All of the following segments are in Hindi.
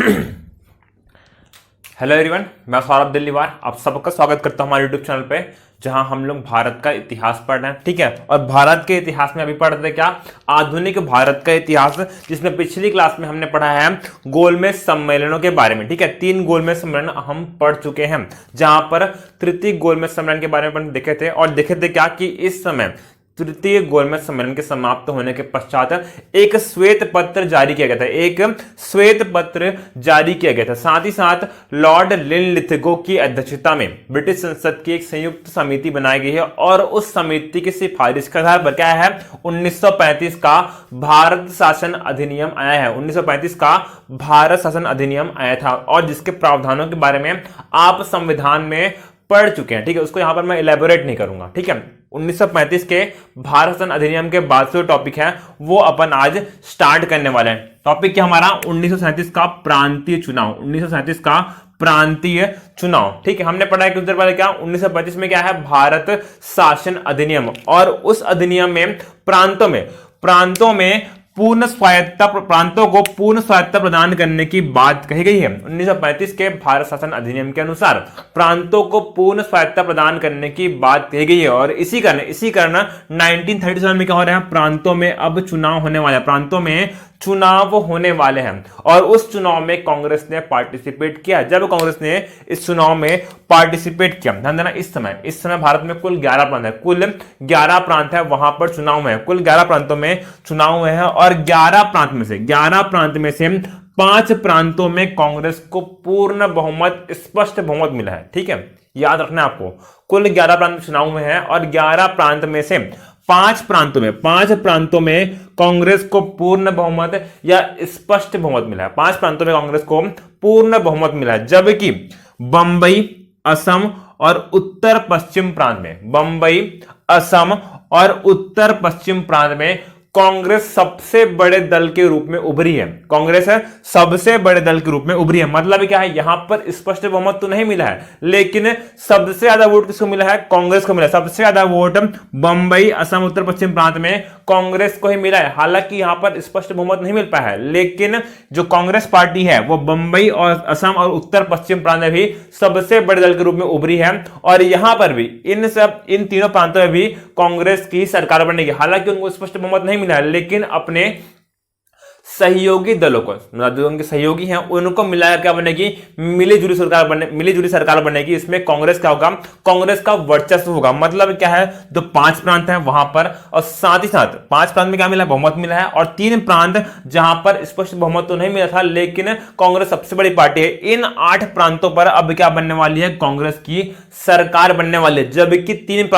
हेलो एवरीवन, मैं सौरभ दिल्लीवार आप सबका स्वागत करता हूं हमारे यूट्यूब चैनल पे, जहां हम लोग भारत का इतिहास पढ़ रहे हैं। ठीक है, और भारत के इतिहास में अभी पढ़ रहे थे क्या, आधुनिक भारत का इतिहास, जिसमें पिछली क्लास में हमने पढ़ा है गोलमेज सम्मेलनों के बारे में। ठीक है, 3 गोलमेज सम्मेलन हम पढ़ चुके हैं, जहां पर तृतीय गोलमेज सम्मेलन के बारे में देखे थे। और देखे थे क्या कि इस समय तृतीय गोलमेज सम्मेलन के समाप्त होने के पश्चात एक श्वेत पत्र जारी किया गया था, एक श्वेत पत्र जारी किया गया था। साथ ही साथ लॉर्ड लिनलिथगो की अध्यक्षता में ब्रिटिश संसद की एक संयुक्त समिति बनाई गई है, और उस समिति की सिफारिश के आधार पर क्या है, 1935 का भारत शासन अधिनियम आया है। 1935 का भारत शासन अधिनियम आया था, और जिसके प्रावधानों के बारे में आप संविधान में पढ़ चुके हैं। ठीक है, उसको यहां पर मैं इलेबोरेट नहीं करूंगा। ठीक है, 1935 के भारत शासन अधिनियम के बाद जो टॉपिक है वो अपन आज स्टार्ट करने वाले हैं। टॉपिक क्या हमारा, 1937 का प्रांतीय चुनाव। 1937 का प्रांतीय चुनाव। ठीक है, हमने पढ़ा है कुछ देर पहले क्या, 1935 में क्या है, भारत शासन अधिनियम, और उस अधिनियम में प्रांतों में पूर्ण स्वायत्ता, प्रांतों को पूर्ण स्वायत्ता प्रदान करने की बात कही गई है। 1935 के भारत शासन अधिनियम के अनुसार प्रांतों को पूर्ण स्वायत्ता प्रदान करने की बात कही गई है, और इसी कारण 1937 में क्या हो रहा है, प्रांतों में अब चुनाव होने वाला है, प्रांतों में चुनाव होने वाले हैं। और उस चुनाव में कांग्रेस ने पार्टिसिपेट किया। जब कांग्रेस ने इस चुनाव में पार्टिसिपेट किया, ध्यान देना, इस समय भारत में कुल 11 प्रांत है, कुल 11 प्रांत है, वहां पर चुनाव है, कुल 11 प्रांतों में चुनाव हुए हैं, और 11 प्रांत में से 5 प्रांतों में कांग्रेस को पूर्ण बहुमत, स्पष्ट बहुमत मिला है। ठीक है, याद रखना आपको, कुल 11 प्रांत में चुनाव हुए हैं, और 11 प्रांत में से 5 प्रांतों में कांग्रेस को पूर्ण बहुमत या स्पष्ट बहुमत मिला है। 5 प्रांतों में कांग्रेस को पूर्ण बहुमत मिला है, जबकि बंबई, असम और उत्तर पश्चिम प्रांत में, बंबई, असम और उत्तर पश्चिम प्रांत में कांग्रेस सबसे बड़े दल के रूप में उभरी है। कांग्रेस सबसे बड़े दल के रूप में उभरी है। मतलब क्या है, यहां पर स्पष्ट बहुमत तो नहीं मिला है, लेकिन सबसे ज्यादा वोट किसको मिला है, कांग्रेस को मिला है। सबसे ज्यादा वोट बंबई, असम, उत्तर पश्चिम प्रांत में कांग्रेस को ही मिला है। हालांकि यहां पर स्पष्ट बहुमत नहीं मिल पाया है, लेकिन जो कांग्रेस पार्टी है वो बंबई और असम और उत्तर पश्चिम प्रांत में भी सबसे बड़े दल के रूप में उभरी है, और यहां पर भी इन तीनों प्रांतों में भी कांग्रेस की सरकार बनेगी। हालांकि उनको स्पष्ट बहुमत नहीं मिला है, लेकिन अपने सहयोगी दलों को, जो उनके सहयोगी हैं, उनको मिलाकर क्या बनेगी, मिलीजुली सरकार बनेगी। इसमें कांग्रेस क्या होगा, कांग्रेस का वर्चस्व होगा। मतलब क्या है, जो 5 प्रांत हैं वहां पर, और साथ ही साथ 5 प्रांत में क्या मिला, बहुमत मिला है, और 3 प्रांत जहां पर स्पष्ट बहुमत तो नहीं मिला था, लेकिन कांग्रेस सबसे बड़ी पार्टी है। इन 8 प्रांतों पर अब क्या बनने वाली है, कांग्रेस की सरकार बनने वाली है। जबकि 3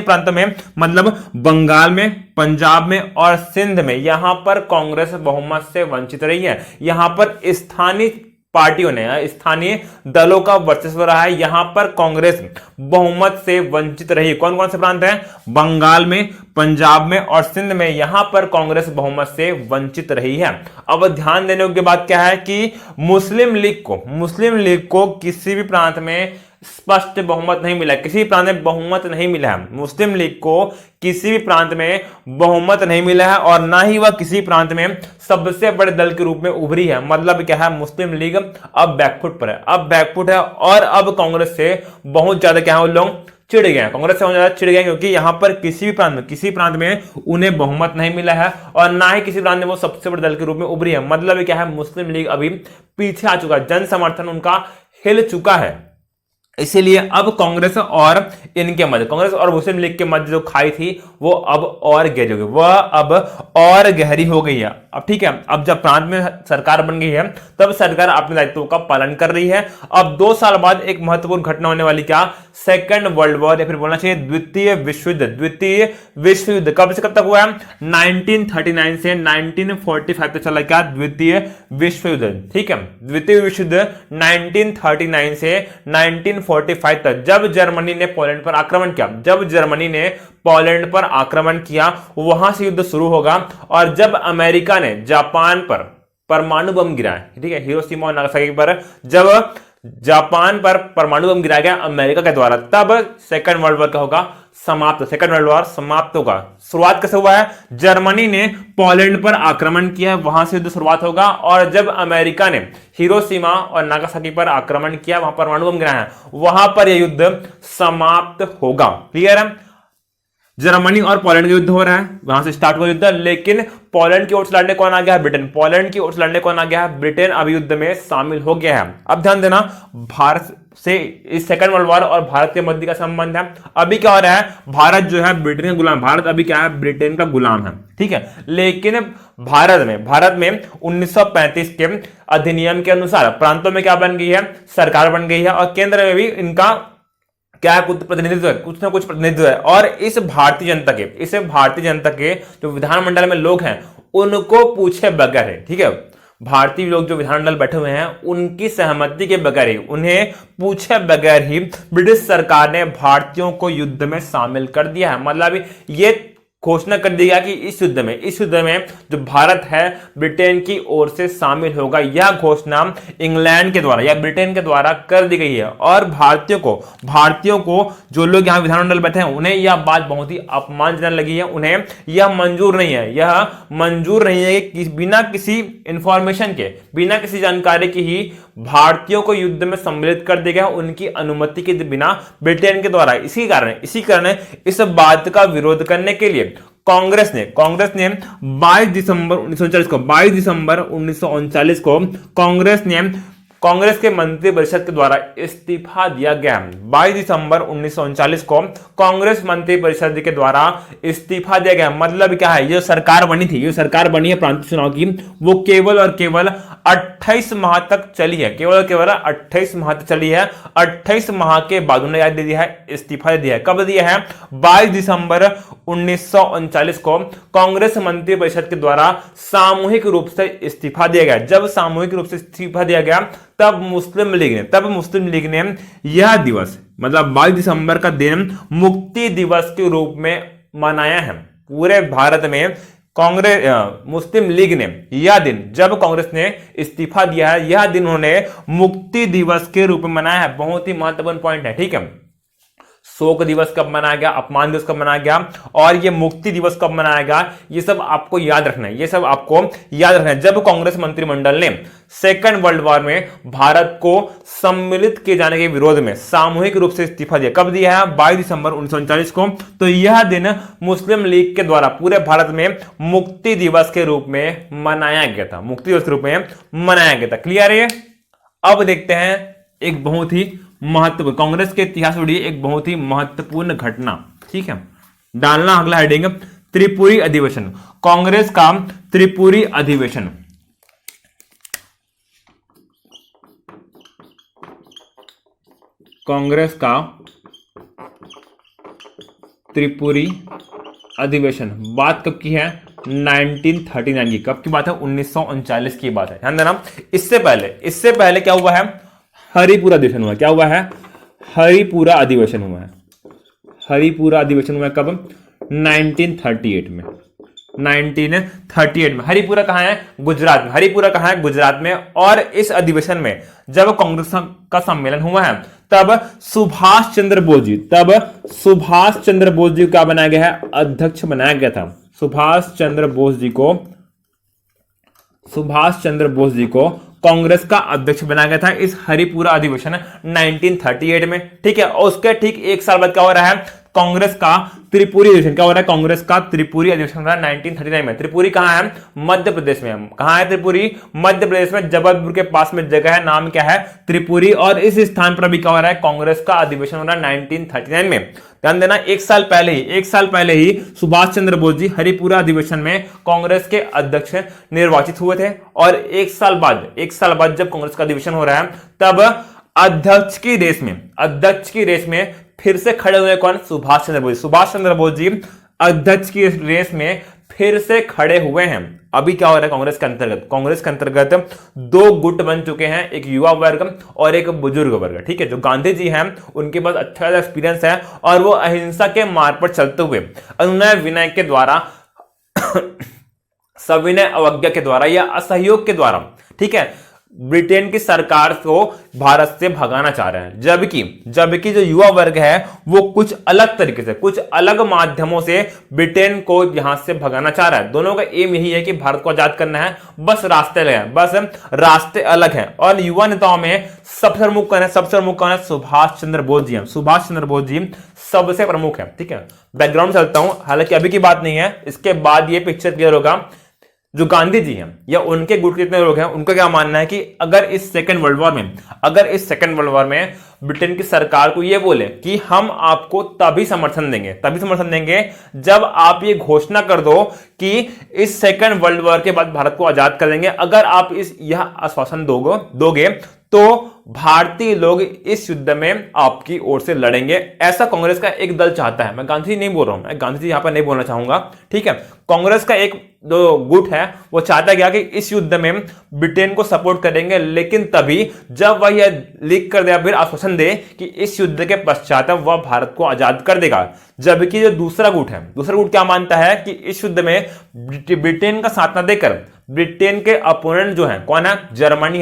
प्रांतों में मतलब बंगाल में, पंजाब में और सिंध में, यहां पर कांग्रेस बहुमत से वंचित रही है। यहां पर स्थानीय पार्टियों ने, स्थानीय दलों का वर्चस्व रहा है। यहां पर कांग्रेस बहुमत से वंचित रही। कौन कौन से प्रांत हैं, बंगाल में, पंजाब में और सिंध में, यहां पर कांग्रेस बहुमत से वंचित रही है। अब ध्यान देने की बात क्या है कि मुस्लिम लीग को किसी भी प्रांत में स्पष्ट बहुमत नहीं मिला, किसी प्रांत में बहुमत नहीं मिला है। मुस्लिम लीग को किसी भी प्रांत में बहुमत नहीं मिला है, और ना ही वह किसी प्रांत में सबसे बड़े दल के रूप में उभरी है। मतलब क्या है, मुस्लिम लीग अब बैकफुट पर है, और अब कांग्रेस से बहुत ज्यादा क्या है, वो लोग चिढ़ गए, कांग्रेस से बहुत ज्यादा चिढ़ गए, क्योंकि यहां पर किसी प्रांत में उन्हें बहुमत नहीं मिला है, और ना ही किसी प्रांत में वो सबसे बड़े दल के रूप में उभरी है। मतलब क्या है, मुस्लिम लीग अभी पीछे आ चुका है, जन समर्थन उनका हिल चुका है। इसीलिए अब कांग्रेस और मुस्लिम लीग के मध्य जो खाई थी वो अब और गहरी हो गई है। अब ठीक है, अब जब प्रांत में सरकार बन गई है, तब सरकार अपने दायित्वों का पालन कर रही है। अब 2 साल बाद एक महत्वपूर्ण घटना होने वाली, क्या, सेकंड वर्ल्ड वॉर, या फिर बोलना चाहिए द्वितीय विश्व युद्ध। कब से कब तक हुआ है, 1939 से 1945 तक चला, क्या, द्वितीय विश्व युद्ध। ठीक है, द्वितीय विश्व युद्ध 1939 से 1945 तक, जब जर्मनी ने पोलैंड पर आक्रमण किया, वहां से युद्ध शुरू होगा। और जब अमेरिका ने जापान पर परमाणु बम गिराया, ठीक है, हिरोशिमा और नागासाकी पर जब जापान पर परमाणु बम गिराया गया अमेरिका के द्वारा, तब सेकंड वर्ल्ड वॉर का होगा समाप्त, सेकंड वर्ल्ड वॉर समाप्त होगा। शुरुआत कैसे हुआ है? जर्मनी ने पोलैंड पर आक्रमण किया, वहां से युद्ध शुरुआत होगा। और जब अमेरिका ने हिरोशिमा और नागासाकी पर आक्रमण किया, वहां परमाणु बम गिराया, वहां पर यह युद्ध समाप्त होगा। क्लियर है? जर्मनी और पोलैंड का युद्ध हो रहा है, वहां से स्टार्ट हुआ युद्ध, लेकिन पोलैंड की ओर से लड़ने कौन आ गया है? ब्रिटेन। पोलैंड की ओर से लड़ने कौन आ गया है? ब्रिटेन अब युद्ध में शामिल हो गया है। अब ध्यान देना, भारत से इस सेकंड वर्ल्ड वॉर और भारत के मध्य का संबंध है। अभी क्या हो रहा है? भारत जो है ब्रिटेन का गुलाम, भारत अभी क्या है? ब्रिटेन का गुलाम है, ठीक है। लेकिन भारत में 1935 के अधिनियम के अनुसार प्रांतों में क्या बन गई है? सरकार बन गई है, और केंद्र में भी इनका क्या कुछ प्रतिनिधित्व है, कुछ ना कुछ प्रतिनिधित्व है। और इस भारतीय जनता के जो विधानमंडल में लोग हैं, उनको पूछे बगैर है, ठीक है, भारतीय लोग जो विधानमंडल बैठे हुए हैं, उनकी सहमति के बगैर ही, उन्हें पूछे बगैर ही ब्रिटिश सरकार ने भारतीयों को युद्ध में शामिल कर दिया है। मतलब ये घोषणा कर दी गया कि इस युद्ध में जो भारत है ब्रिटेन की ओर से शामिल होगा। यह घोषणा इंग्लैंड के द्वारा या ब्रिटेन के द्वारा कर दी गई है। और भारतीयों को जो लोग यहां विधानमंडल बैठे हैं, उन्हें यह बात बहुत ही अपमानजनक लगी है। उन्हें यह मंजूर नहीं है कि बिना किसी इंफॉर्मेशन के, बिना किसी जानकारी के ही भारतीयों को युद्ध में सम्मिलित कर दिया गया, उनकी अनुमति के बिना ब्रिटेन के द्वारा। इसी कारण इस बात का विरोध करने के लिए कांग्रेस ने 22 दिसंबर 1939 को कांग्रेस के मंत्रिपरिषद के द्वारा इस्तीफा दिया गया। 22 दिसंबर 1939 को कांग्रेस मंत्रिपरिषद के द्वारा इस्तीफा दिया गया। मतलब क्या है? ये सरकार बनी है प्रांतीय चुनाव की, वो केवल और केवल 28 माह तक चली है, केवल और केवल 28 माह तक चली है। 28 माह के बाद उन्होंने याद दे दिया है, इस्तीफा दिया है। कब दिया है? 22 दिसंबर 1939 को कांग्रेस मंत्रिपरिषद के द्वारा सामूहिक रूप से इस्तीफा दिया गया। जब सामूहिक रूप से इस्तीफा दिया गया, तब मुस्लिम लीग ने यह दिवस, मतलब 22 दिसंबर का दिन, मुक्ति दिवस के रूप में मनाया है। पूरे भारत में मुस्लिम लीग ने यह दिन, जब कांग्रेस ने इस्तीफा दिया है, यह दिन उन्होंने मुक्ति दिवस के रूप में मनाया है। बहुत ही महत्वपूर्ण पॉइंट है, ठीक है। शोक दिवस कब मनाया गया, अपमान दिवस कब मनाया गया, और ये मुक्ति दिवस कब मनाया गया, ये सब आपको याद रखना है। जब कांग्रेस मंत्रिमंडल ने सेकंड वर्ल्ड वॉर में भारत को सम्मिलित किए जाने के विरोध में सामूहिक रूप से इस्तीफा दिया। कब दिया है? 22 दिसंबर 1939 को। तो यह दिन मुस्लिम लीग के द्वारा पूरे भारत में मुक्ति दिवस के रूप में मनाया गया था। क्लियर है? अब देखते हैं एक बहुत ही महत्वपूर्ण, कांग्रेस के इतिहास से जुड़ी एक बहुत ही महत्वपूर्ण घटना, ठीक है। डालना अगला हेडिंग, त्रिपुरी अधिवेशन। कांग्रेस का त्रिपुरी अधिवेशन। कांग्रेस का त्रिपुरी अधिवेशन बात कब की है? 1939 की। कब की बात है? 1939 की बात है। ध्यान देना। इससे पहले क्या हुआ है? हरिपुरा अधिवेशन हुआ। क्या हुआ है? हरिपुरा अधिवेशन हुआ है। कब? 1938 में। 1938 में। हरिपुरा कहां है? गुजरात में। और इस अधिवेशन में जब कांग्रेस का सम्मेलन हुआ है, तब सुभाष चंद्र बोस जी क्या बनाया गया है? अध्यक्ष बनाया गया था। सुभाष चंद्र बोस जी को कांग्रेस का अध्यक्ष बनाया गया था इस हरिपुरा अधिवेशन 1938 में, ठीक है। और उसके ठीक एक साल बाद क्या हो रहा है? कांग्रेस का त्रिपुरी अधिवेशन। क्या हो रहा है? कांग्रेस का त्रिपुरी अधिवेशन हो रहा है 1939 में। त्रिपुरी कहां है? मध्य प्रदेश में। कहां है त्रिपुरी? मध्य प्रदेश में, जबलपुर के पास में जगह है, नाम क्या है? त्रिपुरी। और इस स्थान पर भी क्या हो रहा है? कांग्रेस का अधिवेशन हो रहा है 1939 में। ध्यान देना, एक साल पहले ही सुभाष चंद्र बोस जी हरिपुरा अधिवेशन में कांग्रेस के अध्यक्ष निर्वाचित हुए थे। और एक साल बाद जब कांग्रेस का अधिवेशन हो रहा है, तब अध्यक्ष की रेस में फिर से खड़े हुए कौन? सुभाष चंद्र बोस जी अध्यक्ष की रेस में फिर से खड़े हुए हैं। अभी क्या हो रहा है? कांग्रेस के अंतर्गत दो गुट बन चुके हैं, एक युवा वर्ग और एक बुजुर्ग वर्ग, ठीक है। जो गांधी जी हैं, उनके पास अच्छा एक्सपीरियंस है, और वो अहिंसा के मार्ग पर चलते हुए अनुनय विनय के द्वारा सविनय अवज्ञा के द्वारा या असहयोग के द्वारा, ठीक है, ब्रिटेन की सरकार को भारत से भगाना चाह रहे हैं, जबकि जो युवा वर्ग है वो कुछ अलग तरीके से, कुछ अलग माध्यमों से ब्रिटेन को यहां से भगाना चाह रहा है। दोनों का एम यही है कि भारत को आजाद करना है, बस रास्ते अलग हैं, बस रास्ते अलग हैं। और युवा नेताओं में सबसे प्रमुख कौन है? सुभाष चंद्र बोस जी हैं। सुभाष चंद्र बोस जी सबसे प्रमुख है। ठीक है, बैकग्राउंड चलता हूं, हालांकि अभी की बात नहीं है, इसके बाद ये पिक्चर क्लियर होगा। जो गांधी जी हैं या उनके गुट के जितने लोग हैं, उनका क्या मानना है कि अगर इस सेकेंड वर्ल्ड वॉर में ब्रिटेन की सरकार को यह बोले कि हम आपको तभी समर्थन देंगे जब आप ये घोषणा कर दो कि इस सेकेंड वर्ल्ड वॉर के बाद भारत को आजाद कर देंगे। अगर आप यह आश्वासन दोगे तो भारतीय लोग इस युद्ध में आपकी ओर से लड़ेंगे, ऐसा कांग्रेस का एक दल चाहता है। मैं गांधी जी नहीं बोल रहा हूं, मैं गांधी जी यहां पर नहीं बोलना चाहूंगा। ठीक है, कांग्रेस का एक जो गुट है वो चाहता क्या कि इस युद्ध में ब्रिटेन को सपोर्ट करेंगे, लेकिन तभी जब वह यह लीक कर दे या फिर आश्वासन दे कि इस युद्ध के पश्चात वह भारत को आजाद कर देगा। जबकि जो दूसरा गुट क्या मानता है कि इस युद्ध में ब्रिटेन का साथ न देकर ब्रिटेन के अपोनेंट जो है कौन है? जर्मनी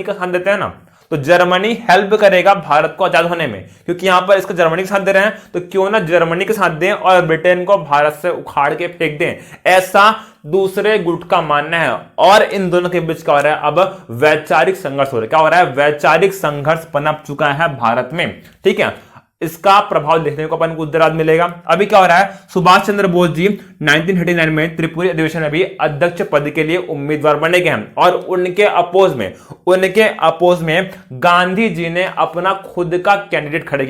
का साथ देते हैं ना, तो जर्मनी हेल्प करेगा भारत को आजाद होने में, क्योंकि यहां पर इसको जर्मनी के साथ दे रहे हैं, तो क्यों ना जर्मनी के साथ दें और ब्रिटेन को भारत से उखाड़ के फेंक दें, ऐसा दूसरे गुट का मानना है। और इन दोनों के बीच क्या हो रहा है? अब वैचारिक संघर्ष हो रहा है। क्या हो रहा है? वैचारिक संघर्ष पनप चुका है भारत में। ठीक है, इसका प्रभाव देखने को अपन को उधर मिलेगा। अभी क्या हो रहा है? सुभाष चंद्र बोस जी 1939 में त्रिपुरी अधिवेशन में भी अध्यक्ष पद के लिए उम्मीदवार बने गए हैं, और उनके अपोज में गांधी जी ने अपना खुद का कैंडिडेट खड़े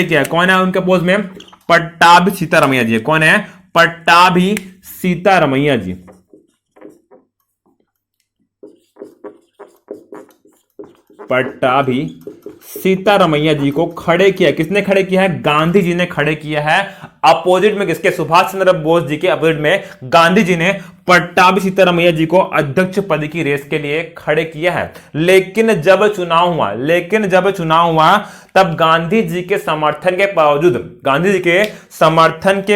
किया। कौन है उनके अपोज में? पट्टाभी सीतारमैया जी। कौन है? पट्टाभी सीतारमैया जी। पट्टाभी सीतारमैया जी को खड़े किया। किसने खड़े किया है? गांधी जी ने खड़े किया है। अपोजिट में किसके? सुभाष चंद्र बोस जी के अपोजिट में गांधी जी ने पट्टाभी सीतारमैया जी को अध्यक्ष पद की रेस के लिए खड़े किया है। लेकिन जब चुनाव हुआ तब गांधी जी के समर्थन के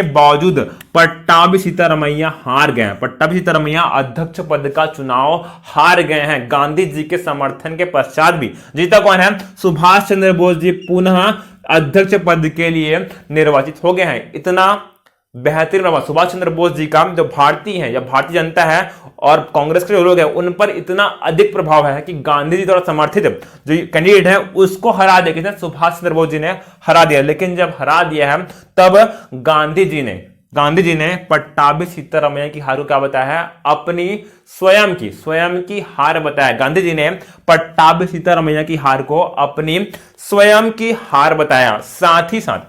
बावजूद पट्टाभी सीतारमैया हार गए हैं। पट्टाभी सीतारमैया अध्यक्ष पद का चुनाव हार गए हैं। गांधी जी के समर्थन के पश्चात भी जीता कौन है? सुभाष चंद्र बोस जी पुनः अध्यक्ष पद के लिए निर्वाचित हो गए हैं। इतना बेहतरीन प्रभाव सुभाष चंद्र बोस जी का, जो भारतीय है या भारतीय जनता है और कांग्रेस के जो लोग हैं, उन पर इतना अधिक प्रभाव है कि गांधी जी द्वारा समर्थित जो कैंडिडेट है उसको हरा दिया। किसने? सुभाष चंद्र बोस जी ने हरा दिया। लेकिन जब हरा दिया है तब गांधी जी ने पट्टाभी सीतारमैया की हार को क्या बताया है? अपनी स्वयं की हार बताया। गांधी जी ने पट्टाभी सीतारमैया की हार को अपनी स्वयं की हार बताया। साथ ही साथ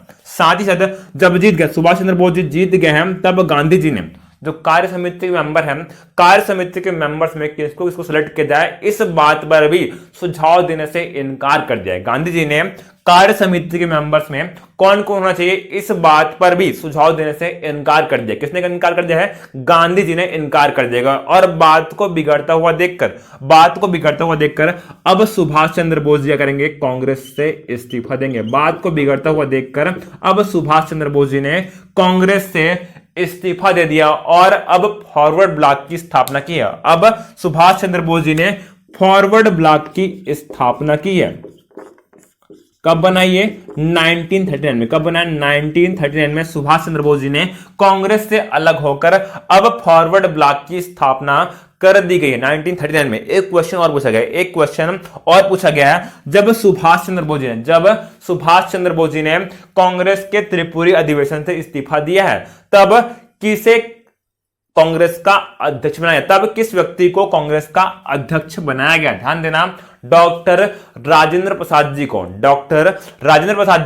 जब जीत गए, सुभाष चंद्र बोस जी जीत गए हैं, तब गांधी जी ने जो कार्य समिति के मेंबर हैं, कार्य समिति के मेंबर्स में किसको सिलेक्ट किया जाए, इस बात पर भी सुझाव देने से इनकार कर दिया। गांधी जी ने कार्य समिति के मेंबर्स में कौन होना चाहिए, इस बात पर भी सुझाव देने से इनकार कर दिया। किसने इनकार कर दिया है? गांधी जी ने इनकार कर दिया। और बात को बिगड़ता हुआ देखकर अब सुभाष चंद्र बोस जी करेंगे? कांग्रेस से इस्तीफा देंगे। बात को बिगड़ता हुआ देखकर अब सुभाष चंद्र बोस जी ने कांग्रेस से इस्तीफा दे दिया और अब फॉरवर्ड ब्लॉक की स्थापना की है। अब सुभाष चंद्र बोस जी ने फॉरवर्ड ब्लॉक की स्थापना की है। कब बनाइए? 1939 में। कब बनाया? 1939 में सुभाष चंद्र बोस जी ने कांग्रेस से अलग होकर अब फॉरवर्ड ब्लॉक की स्थापना कर दी गई है 1939 में। एक क्वेश्चन और पूछा गया है, जब सुभाष चंद्र बोस जी ने कांग्रेस के त्रिपुरी अधिवेशन से इस्तीफा दिया है, तब किसे कांग्रेस का अध्यक्ष बनाया? तब किस व्यक्ति को कांग्रेस का अध्यक्ष बनाया गया? ध्यान देना, डॉक्टर राजेंद्र प्रसाद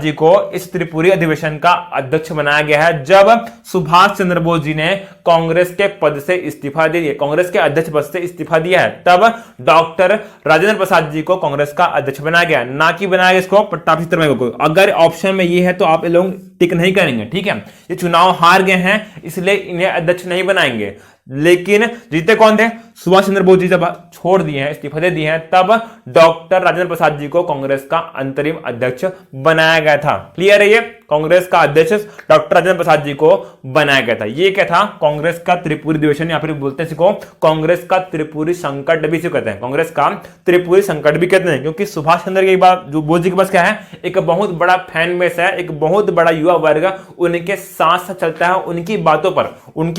जी को इस त्रिपुरी अधिवेशन का अध्यक्ष बनाया गया है। जब सुभाष चंद्र बोस जी ने कांग्रेस के पद से इस्तीफा दे दिया, कांग्रेस के अध्यक्ष पद से इस्तीफा दिया है, तब डॉक्टर राजेंद्र प्रसाद जी को कांग्रेस का अध्यक्ष बनाया गया, ना कि बनाया गया इसको पट्टाभी सीतारमैया को। अगर ऑप्शन में ये है तो आप लोग टिक नहीं करेंगे। ठीक है, ये चुनाव हार गए हैं इसलिए इन्हें अध्यक्ष नहीं बनाएंगे। लेकिन जीते कौन थे? सुभाष चंद्र बोस जी जब छोड़ दिए हैं, इस्तीफा दे दिए हैं, तब डॉक्टर राजेंद्र प्रसाद जी को कांग्रेस का अंतरिम अध्यक्ष बनाया गया था। क्लियर है? ये कांग्रेस का अध्यक्ष डॉक्टर राजेंद्र प्रसाद जी को बनाया गया था। ये क्या था? कांग्रेस का त्रिपुरी अधिवेशन, या फिर बोलते हैं इसको कांग्रेस का त्रिपुरी संकट भी इसे कहते हैं, कांग्रेस का त्रिपुरी संकट भी कहते हैं, क्योंकि सुभाष चंद्र के बाद जो बोस जी के पास क्या है, एक बहुत बड़ा फैन बेस है, एक बहुत बड़ा युवा वर्ग उनके साथ साथ चलता है, उनकी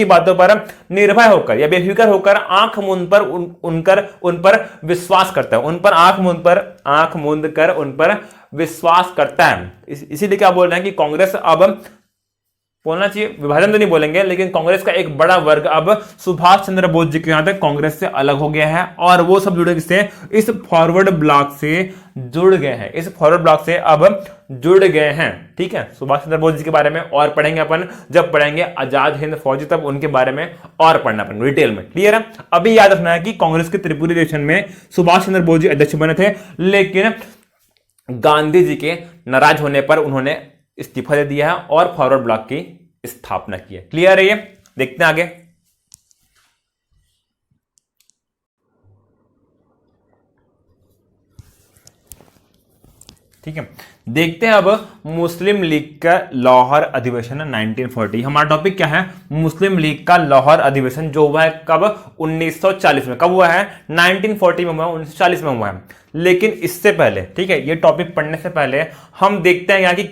बातों पर निर्भय होकर या बेफिक्र होकर आंख मूंद पर उन पर विश्वास करता है, उन पर आंख मूंद कर उन पर विश्वास करता है। इसीलिए क्या बोल रहे हैं कि कांग्रेस अब बोलना चाहिए, विभाजन तो नहीं बोलेंगे, लेकिन कांग्रेस का एक बड़ा वर्ग अब सुभाष चंद्र बोस जी के यहां तक कांग्रेस से अलग हो गया है, और वो सब जुड़े किससे? इस फॉरवर्ड ब्लॉक से जुड़ गए हैं, इस फॉरवर्ड ब्लॉक से अब जुड़ गए हैं। ठीक है, सुभाष चंद्र बोस जी के बारे में और पढ़ेंगे अपन, जब पढ़ेंगे आजाद हिंद फौजी, तब उनके बारे में और पढ़ना अपन डिटेल में। क्लियर है? अभी याद रखना है कि कांग्रेस के त्रिपुरी अधिवेशन में सुभाष चंद्र बोस जी अध्यक्ष बने थे, लेकिन गांधी जी के नाराज होने पर उन्होंने इस्तीफा दे दिया है और फॉरवर्ड ब्लॉक की स्थापना की है। क्लियर है? ये देखते हैं आगे। ठीक है, देखते हैं अब मुस्लिम लीग का लाहौर अधिवेशन 1940। हमारा टॉपिक क्या है? मुस्लिम लीग का लाहौर अधिवेशन, जो हुआ है कब? 1940 में। कब हुआ है? 1940 में हुआ, 1940 में हुआ है। लेकिन इससे पहले, ठीक है, ये टॉपिक पढ़ने से पहले हम देखते हैं यहाँ की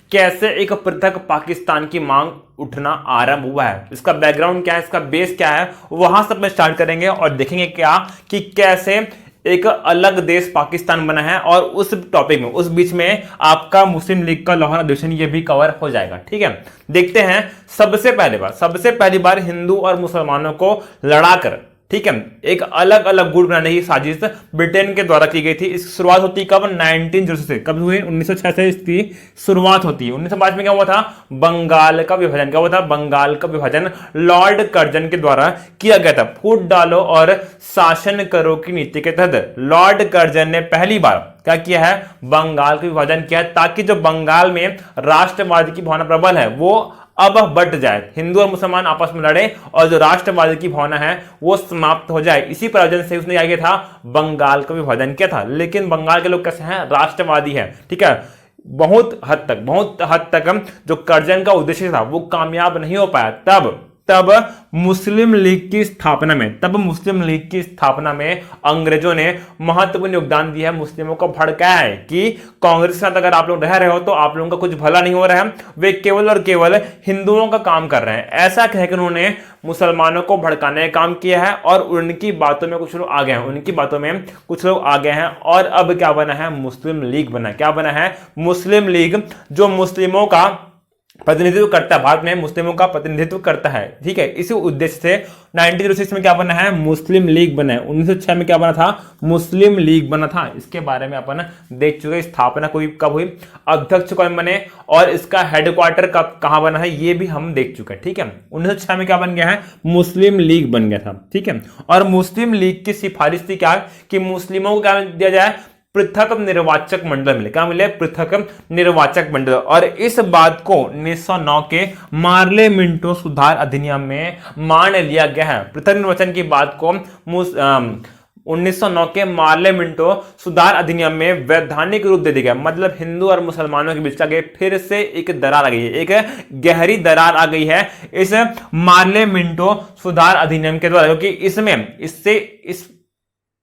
कैसे एक पृथक पाकिस्तान की मांग उठना आरंभ हुआ है, इसका बैकग्राउंड क्या है, इसका बेस क्या है, वहां से अपने स्टार्ट करेंगे और देखेंगे क्या कि कैसे एक अलग देश पाकिस्तान बना है, और उस टॉपिक में, उस बीच में आपका मुस्लिम लीग का लाहौर अधिवेशन ये भी कवर हो जाएगा। ठीक है, देखते हैं। सबसे पहली बार हिंदू और मुसलमानों को लड़ाकर, ठीक है, एक अलग अलग गुट बनाने की साजिश ब्रिटेन के द्वारा की गई थी। इसकी शुरुआत होती कब? 1906 से। कब हुई? 1906 से इसकी शुरुआत होती है। 1905 में क्या हुआ था? बंगाल का विभाजन। क्या हुआ था? बंगाल का विभाजन लॉर्ड कर्जन के द्वारा किया गया था। फूट डालो और शासन करो की नीति के तहत लॉर्ड कर्जन ने पहली बार क्या किया है? बंगाल का विभाजन किया है, ताकि जो बंगाल में राष्ट्रवाद की भावना प्रबल है वो अब बट जाए, हिंदू और मुसलमान आपस में लड़े और जो राष्ट्रवाद की भावना है वो समाप्त हो जाए। इसी प्रयोजन से उसने क्या किया था? बंगाल का विभाजन किया था। लेकिन बंगाल के लोग कैसे हैं? राष्ट्रवादी है। ठीक है, बहुत हद तक जो कर्जन का उद्देश्य था वो कामयाब नहीं हो पाया। तब मुस्लिम लीग की स्थापना में अंग्रेजों ने महत्वपूर्ण योगदान दिया है, मुस्लिमों को भड़काया है कि कांग्रेस के साथ अगर आप लोग रह रहे हो तो आप लोगों का कुछ भला नहीं हो रहा है, वे केवल और केवल हिंदुओं का काम कर रहे हैं। ऐसा कहकर उन्होंने मुसलमानों को भड़काने का काम किया है, और उनकी बातों में कुछ लोग आ गए हैं, और अब क्या बना है? मुस्लिम लीग बना। क्या बना है? मुस्लिम लीग, जो मुस्लिमों का प्रतिनिधित्व करता है, भारत में मुस्लिमों का प्रतिनिधित्व करता है। ठीक है, इसी उद्देश्य से 1906 में क्या बना है? मुस्लिम लीग बना है। 1906 में क्या बना था? मुस्लिम लीग बना था। इसके बारे में अपन देख चुके। स्थापना कब हुई, अध्यक्ष कौन बने, और इसका हेडक्वार्टर कहां बना है, ये भी हम देख चुके हैं। ठीक है, 1906 में क्या बन गया है? मुस्लिम लीग बन गया था। ठीक है, और मुस्लिम लीग की सिफारिश थी क्या कि मुस्लिमों को क्या दिया जाए? पृथक निर्वाचक मंडल मिले। क्या मिले? पृथक निर्वाचक मंडल। और इस बात को 1909 के मार्ले मिंटो सुधार अधिनियम में मान लिया गया है। पृथक निर्वाचन की बात को 1909 के मार्ले मिंटो सुधार अधिनियम में वैधानिक रूप दे दिया गया। मतलब हिंदू और मुसलमानों के बीच का फिर से एक दरार आ गई है, एक गहरी दरार आ गई है इस मार्ले मिंटो सुधार अधिनियम के द्वारा, क्योंकि इस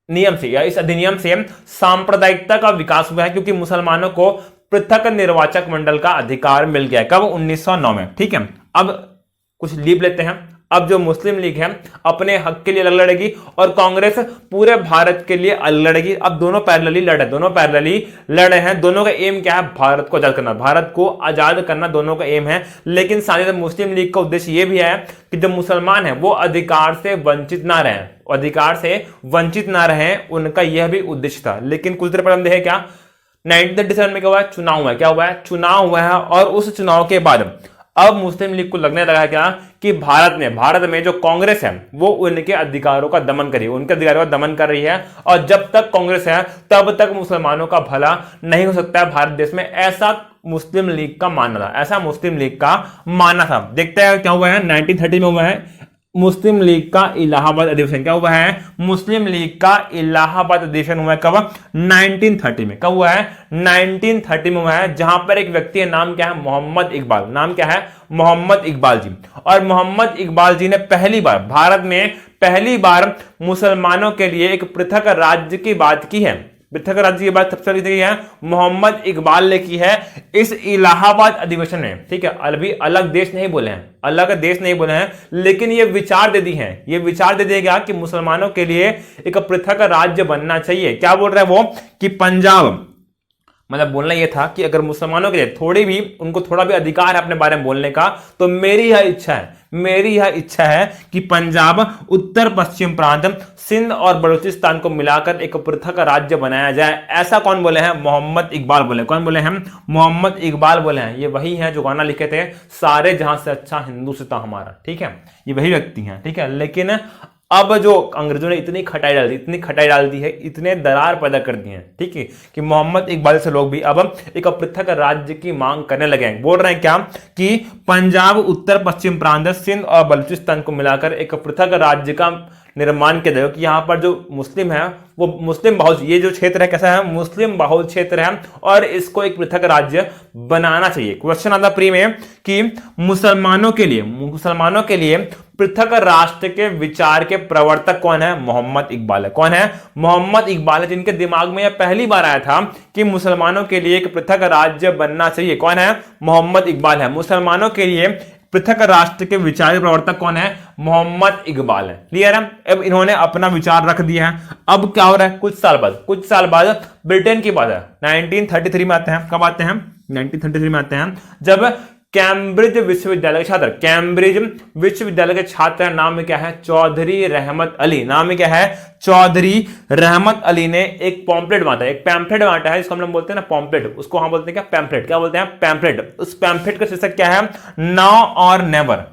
नियम से या इस अधिनियम से सांप्रदायिकता का विकास हुआ है, क्योंकि मुसलमानों को पृथक निर्वाचक मंडल का अधिकार मिल गया। कब? 1909 में। ठीक है, अब कुछ लीप लेते हैं। अब जो मुस्लिम लीग है अपने हक के लिए अलग लड़ेगी, और कांग्रेस पूरे भारत के लिए अलग लड़ेगी। अब दोनों पैरेलली लड़े हैं। दोनों का एम क्या है? भारत को आजाद करना दोनों का एम है। लेकिन साथ ही मुस्लिम लीग का उद्देश्य यह भी है कि जो मुसलमान है वो अधिकार से वंचित ना रहे, उनका यह भी उद्देश्य था। लेकिन कुछ देर पर हम देखें क्या 1937 में क्या हुआ है? चुनाव हुआ है, और उस चुनाव के बाद अब मुस्लिम लीग को लगने लगा क्या कि भारत में जो कांग्रेस है वो उनके अधिकारों का दमन कर रही है, और जब तक कांग्रेस है तब तक मुसलमानों का भला नहीं हो सकता है भारत देश में। ऐसा मुस्लिम लीग का मानना था। देखते हैं क्या हुआ है। 1930 में हुआ है मुस्लिम लीग का इलाहाबाद अधिवेशन क्या हुआ है? मुस्लिम लीग का इलाहाबाद अधिवेशन हुआ है कब? 1930 में। कब हुआ है? 1930 में हुआ है, जहां पर एक व्यक्ति है, नाम क्या है? मोहम्मद इकबाल। नाम क्या है? मोहम्मद इकबाल जी। और मोहम्मद इकबाल जी ने पहली बार भारत में मुसलमानों के लिए एक पृथक राज्य की बात की है। पृथक राज्य की बात सबसे पहले है मोहम्मद इकबाल ने की है इस इलाहाबाद अधिवेशन में। ठीक है, अभी अलग देश नहीं बोले हैं, अलग देश नहीं बोले हैं, लेकिन ये विचार दे दी है, ये विचार दे दिया कि मुसलमानों के लिए एक पृथक राज्य बनना चाहिए। क्या बोल रहे हैं वो? कि पंजाब, मतलब बोलना यह था कि अगर मुसलमानों के लिए उनको थोड़ा भी अधिकार है अपने बारे में बोलने का, तो मेरी यह इच्छा है कि पंजाब, उत्तर पश्चिम प्रांत, सिंध और बलूचिस्तान को मिलाकर एक पृथक राज्य बनाया जाए। ऐसा कौन बोले हैं? मोहम्मद इकबाल बोले। कौन बोले हैं? मोहम्मद इकबाल बोले हैं। ये वही है जो गाना लिखे थे, सारे जहां से अच्छा हिंदुस्तान हमारा। ठीक है, ये वही व्यक्ति हैं। ठीक है, लेकिन अब जो अंग्रेजों ने इतनी खटाई डाल दी है, इतने दरार पैदा कर दिए हैं, ठीक है, कि मोहम्मद इकबाल से लोग भी अब एक पृथक राज्य की मांग करने लगे हैं। बोल रहे हैं क्या? कि पंजाब, उत्तर पश्चिम प्रांत, सिंध और बलूचिस्तान को मिलाकर एक पृथक राज्य का निर्माण किया जाए। कि यहाँ पर जो मुस्लिम है वो मुस्लिम बहुल, ये जो क्षेत्र है कैसा है? मुस्लिम बहुल क्षेत्र है, और इसको एक पृथक राज्य बनाना चाहिए। क्वेश्चन आता प्री में कि मुसलमानों के लिए पृथक राष्ट्र के विचार के प्रवर्तक कौन है? मोहम्मद इकबाल है। कौन है? मोहम्मद इकबाल है, जिनके दिमाग में यह पहली बार आया था कि मुसलमानों के लिए एक पृथक राज्य बनना चाहिए। कौन है? मोहम्मद इकबाल है। मुसलमानों के लिए पृथक राष्ट्र के विचार के प्रवर्तक कौन है? मोहम्मद इकबाल है। क्लियर है? अब इन्होंने अपना विचार रख दिया है। अब क्या हो रहा है? कुछ साल बाद ब्रिटेन की बात है, 1933 में आते हैं। कब आते हैं? 1933 में आते हैं, जब कैम्ब्रिज विश्वविद्यालय के छात्र नाम क्या है? चौधरी रहमत अली। नाम क्या है? चौधरी रहमत अली ने एक पैम्फलेट बांटा है, जिसको हम लोग बोलते हैं ना पैम्फलेट, उसको हम बोलते हैं क्या? पैम्फलेट। क्या बोलते हैं? पैम्फलेट। उस पैम्फलेट का शीर्षक क्या है? नाउ और नेवर,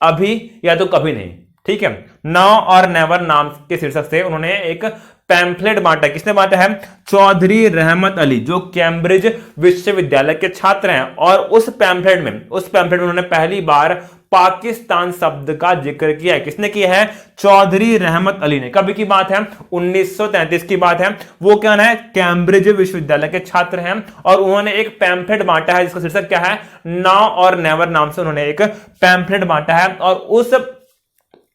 अभी या तो कभी नहीं। ठीक है, नाउ और नेवर नाम के शीर्षक से उन्होंने एक पैम्फलेट बांटा। किसने बांटा है? चौधरी रहमत अली, जो कैम्ब्रिज विश्वविद्यालय के छात्र हैं। और उस पैम्फलेट में उन्होंने पहली बार पाकिस्तान शब्द का जिक्र किया है। किसने किया है? चौधरी रहमत अली ने। कब की बात है? 1933 की बात है। वो क्या है? कैम्ब्रिज विश्वविद्यालय के छात्र हैं, और उन्होंने एक पैम्फलेट बांटा है, जिसका शीर्षक क्या है? नाउ और नेवर नाम से उन्होंने एक पैम्फलेट बांटा है, और उस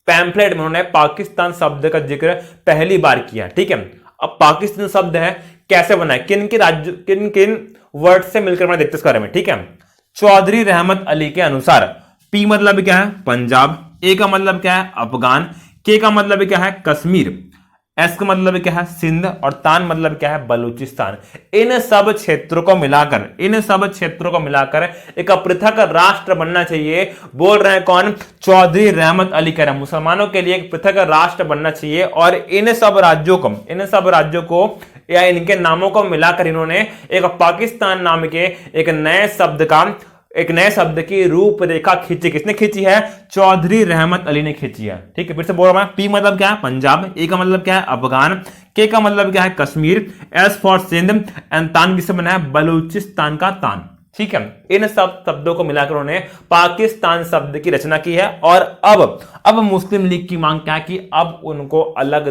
पैम्फलेट में उन्होंने पाकिस्तान शब्द का जिक्र पहली बार किया। ठीक है, अब पाकिस्तान शब्द है कैसे बना है, किन किन वर्ड से मिलकर मैं देखते इस बारे में। ठीक है, चौधरी रहमत अली के अनुसार पी मतलब क्या है? पंजाब, ए का मतलब क्या है? अफगान, के का मतलब क्या है? कश्मीर, एस का मतलब क्या है? सिंध, और तान मतलब क्या है? बलूचिस्तान। इन सब क्षेत्रों को मिलाकर एक पृथक राष्ट्र बनना चाहिए। बोल रहे हैं कौन? चौधरी रहमत अली कह रहे हैं मुसलमानों के लिए एक पृथक राष्ट्र बनना चाहिए, और इन सब राज्यों को या इनके नामों को मिलाकर इन्होंने एक पाकिस्तान नाम के एक नए शब्द की रूपरेखा खींची। किसने खींची है? चौधरी रहमत अली ने खींची है। ठीक है, फिर से बोल रहा हूं, पी मतलब क्या है? पंजाब, ए का मतलब क्या है? अफगान, के का मतलब क्या है? Kashmir, S for Sindh, and तान किससे बना है? बलूचिस्तान का तान। ठीक है, इन सब शब्दों को मिलाकर उन्होंने पाकिस्तान शब्द की रचना की है। और अब मुस्लिम लीग की मांग क्या है? कि अब उनको अलग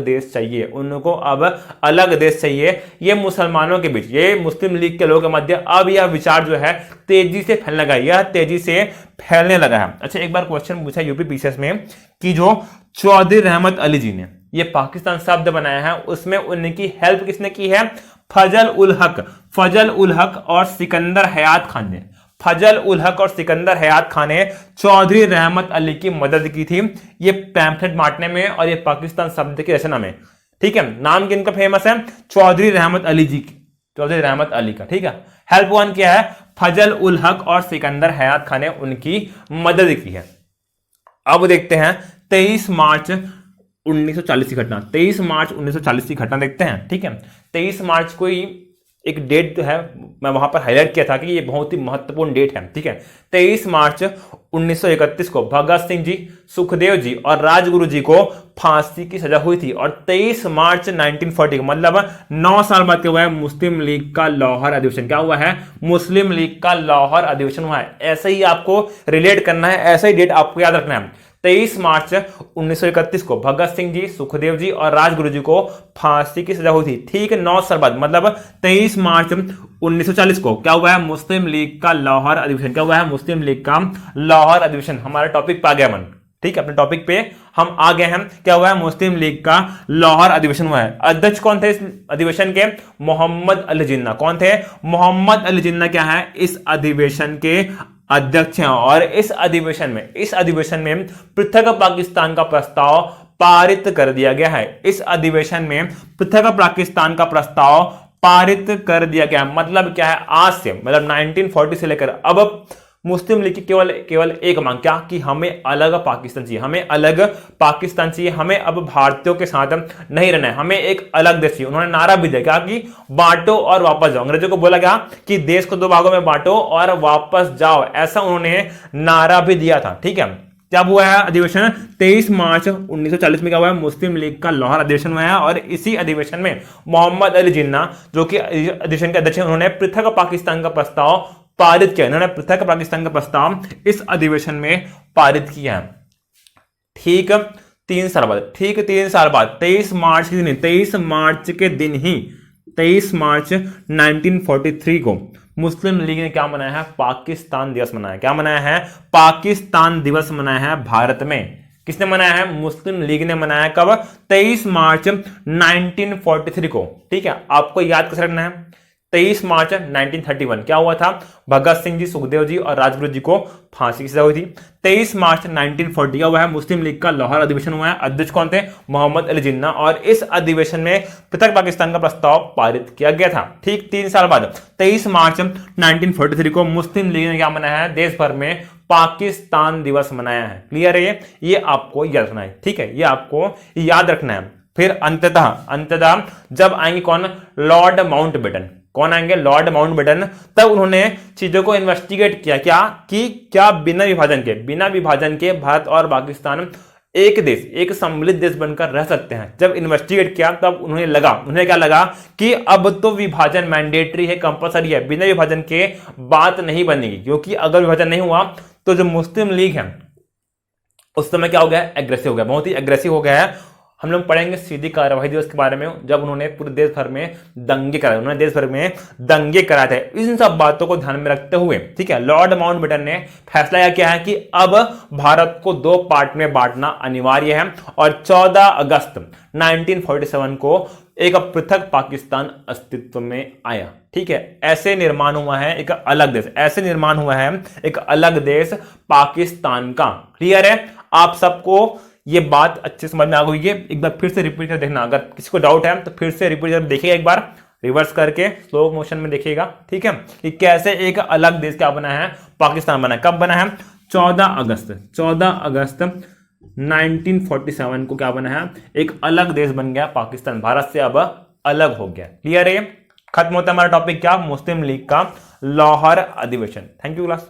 देश चाहिए। ये मुसलमानों के बीच, ये मुस्लिम लीग के लोगों के मध्य अब यह विचार जो है तेजी से फैलने लगा है। अच्छा, एक बार क्वेश्चन पूछा यूपी पीसीएस में कि जो चौधरी रहमत अली जी ने ये पाकिस्तान शब्द बनाया है, उसमें उनकी हेल्प किसने की है? फजल उल हक और सिकंदर हयात खान ने चौधरी रहमत अली की मदद की थी ये पैम्फलेट बांटने में और ये पाकिस्तान शब्द की रचना में। ठीक है, नाम किनका फेमस है? चौधरी रहमत अली का। ठीक है, हेल्प वन क्या है? फजल उल हक और सिकंदर हयात खान ने उनकी मदद की है। अब देखते हैं 23 मार्च 1940 की घटना। 23 मार्च 1940 की घटना देखते हैं। ठीक है, 23 मार्च को ही एक डेट जो है मैं वहां पर हाईलाइट किया था कि ये बहुत ही महत्वपूर्ण डेट है। ठीक है, 23 मार्च 1931 को भगत सिंह जी, सुखदेव जी और राजगुरु जी को फांसी की सजा हुई थी। और 23 मार्च 1940 मतलब 9 साल बाद क्या हुआ है? मुस्लिम लीग का लाहौर अधिवेशन। क्या हुआ है? मुस्लिम लीग का लाहौर अधिवेशन हुआ है। ऐसे ही आपको रिलेट करना है, ऐसा ही डेट आपको याद रखना है। 23 मार्च 1931 को भगत सिंह जी, सुखदेव जी और राजगुरु जी को फांसी की सजा हुई थी। ठीक, 9 साल बाद मतलब 23 मार्च 1940 को क्या हुआ है, मुस्लिम लीग का लाहौर अधिवेशन। क्या हुआ है, मुस्लिम लीग का लाहौर अधिवेशन। हमारे टॉपिक पे आ गया मन, ठीक है, अपने टॉपिक पे हम आ गए हैं। क्या हुआ है, मुस्लिम लीग का लाहौर अधिवेशन हुआ है। अध्यक्ष कौन थे इस अधिवेशन के, मोहम्मद अली जिन्ना। कौन थे, मोहम्मद अली जिन्ना क्या है, इस अधिवेशन के अध्यक्ष हैं। और इस अधिवेशन में पृथक पाकिस्तान का प्रस्ताव पारित कर दिया गया है। इस अधिवेशन में पृथक पाकिस्तान का प्रस्ताव पारित कर दिया गया। मतलब क्या है, आज से मतलब 1940 से लेकर अब मुस्लिम लीग की केवल एक मांग, क्या, कि हमें अलग पाकिस्तान चाहिए, हमें अलग पाकिस्तान चाहिए, हमें अब भारतीयों के साथ नहीं रहना है, हमें एक अलग देश चाहिए। उन्होंने नारा भी दिया क्या, कि बांटो और वापस जाओ। अंग्रेजों को बोला गया कि देश को 2 भागों में बांटो और वापस जाओ, ऐसा उन्होंने नारा भी दिया था। ठीक है, क्या हुआ है अधिवेशन, 23 मार्च 1940 में क्या हुआ है, मुस्लिम लीग का लाहौर अधिवेशन हुआ है। और इसी अधिवेशन में मोहम्मद अली जिन्ना जो कि अधिवेशन के अध्यक्ष हैं, उन्होंने पृथक पाकिस्तान का प्रस्ताव पारित किया। इन्होंने पृथक पाकिस्तान का प्रस्ताव इस अधिवेशन में पारित किया है। ठीक, 3 साल बाद, ठीक 3 साल बाद 23 मार्च के दिन, 23 मार्च के दिन ही 23 मार्च 1943 को मुस्लिम लीग ने क्या मनाया है, पाकिस्तान दिवस मनाया। क्या मनाया है, पाकिस्तान दिवस मनाया है भारत में। किसने मनाया है, मुस्लिम लीग ने मनाया। कब, 23 मार्च 1943 को। ठीक है, आपको याद कैसे रखना है, 23 मार्च 1931 क्या हुआ था, भगत सिंह जी, सुखदेव जी और राजगुरु जी को फांसी की सजा हुई थी। 23 मार्च 1940 क्या हुआ है, मुस्लिम लीग का लाहौर अधिवेशन हुआ है। अध्यक्ष कौन थे, मोहम्मद अली जिन्ना। और इस अधिवेशन में पृथक पाकिस्तान का प्रस्ताव पारित किया गया था। ठीक, 3 साल बाद 23 मार्च 1943 को मुस्लिम लीग ने क्या मनाया है, देश भर में पाकिस्तान दिवस मनाया है। क्लियर है, ये आपको याद रखना है। ठीक है, ये आपको याद रखना है। फिर अंततः जब आएंगे कौन, लॉर्ड माउंटबेटन। कौन आएंगे, लॉर्ड माउंटबेटन। तब उन्होंने चीजों को इन्वेस्टिगेट किया, क्या बिना विभाजन के भारत और पाकिस्तान एक देश, एक सम्मिलित देश बनकर रह सकते हैं। जब इन्वेस्टिगेट किया तब उन्हें क्या लगा कि अब तो विभाजन मैंडेटरी है, कंपलसरी है, बिना विभाजन के बात नहीं बनेगी। क्योंकि अगर विभाजन नहीं हुआ तो जो मुस्लिम लीग है उस समय क्या हो गया, एग्रेसिव हो गया, बहुत ही एग्रेसिव हो गया है। हम लोग पढ़ेंगे सीधी कार्यवाही दिवस के बारे में, जब उन्होंने पूरे देश भर में दंगे कराए थे। इन सब बातों को ध्यान में रखते हुए, ठीक है, लॉर्ड माउंटबेटन ने फैसला किया है कि अब भारत को 2 पार्ट में बांटना अनिवार्य है। और 14 अगस्त 1947 को एक पृथक पाकिस्तान अस्तित्व में आया। ठीक है, ऐसे निर्माण हुआ है एक अलग देश, पाकिस्तान का। क्लियर है, आप सबको ये बात अच्छे समझ में आ गई है। एक बार फिर से रिपीट कर देखना, अगर किसी को डाउट है तो फिर से रिपीट कर देखिएगा, एक बार रिवर्स करके स्लो मोशन में देखिएगा। ठीक है, कि कैसे एक अलग देश क्या बना है, पाकिस्तान बना है। कब बना है, 14 अगस्त 1947 को क्या बना है, एक अलग देश बन गया पाकिस्तान, भारत से अब अलग हो गया। क्लियर है, खत्म होता है हमारा टॉपिक क्या, मुस्लिम लीग का लाहौर अधिवेशन। Thank you class.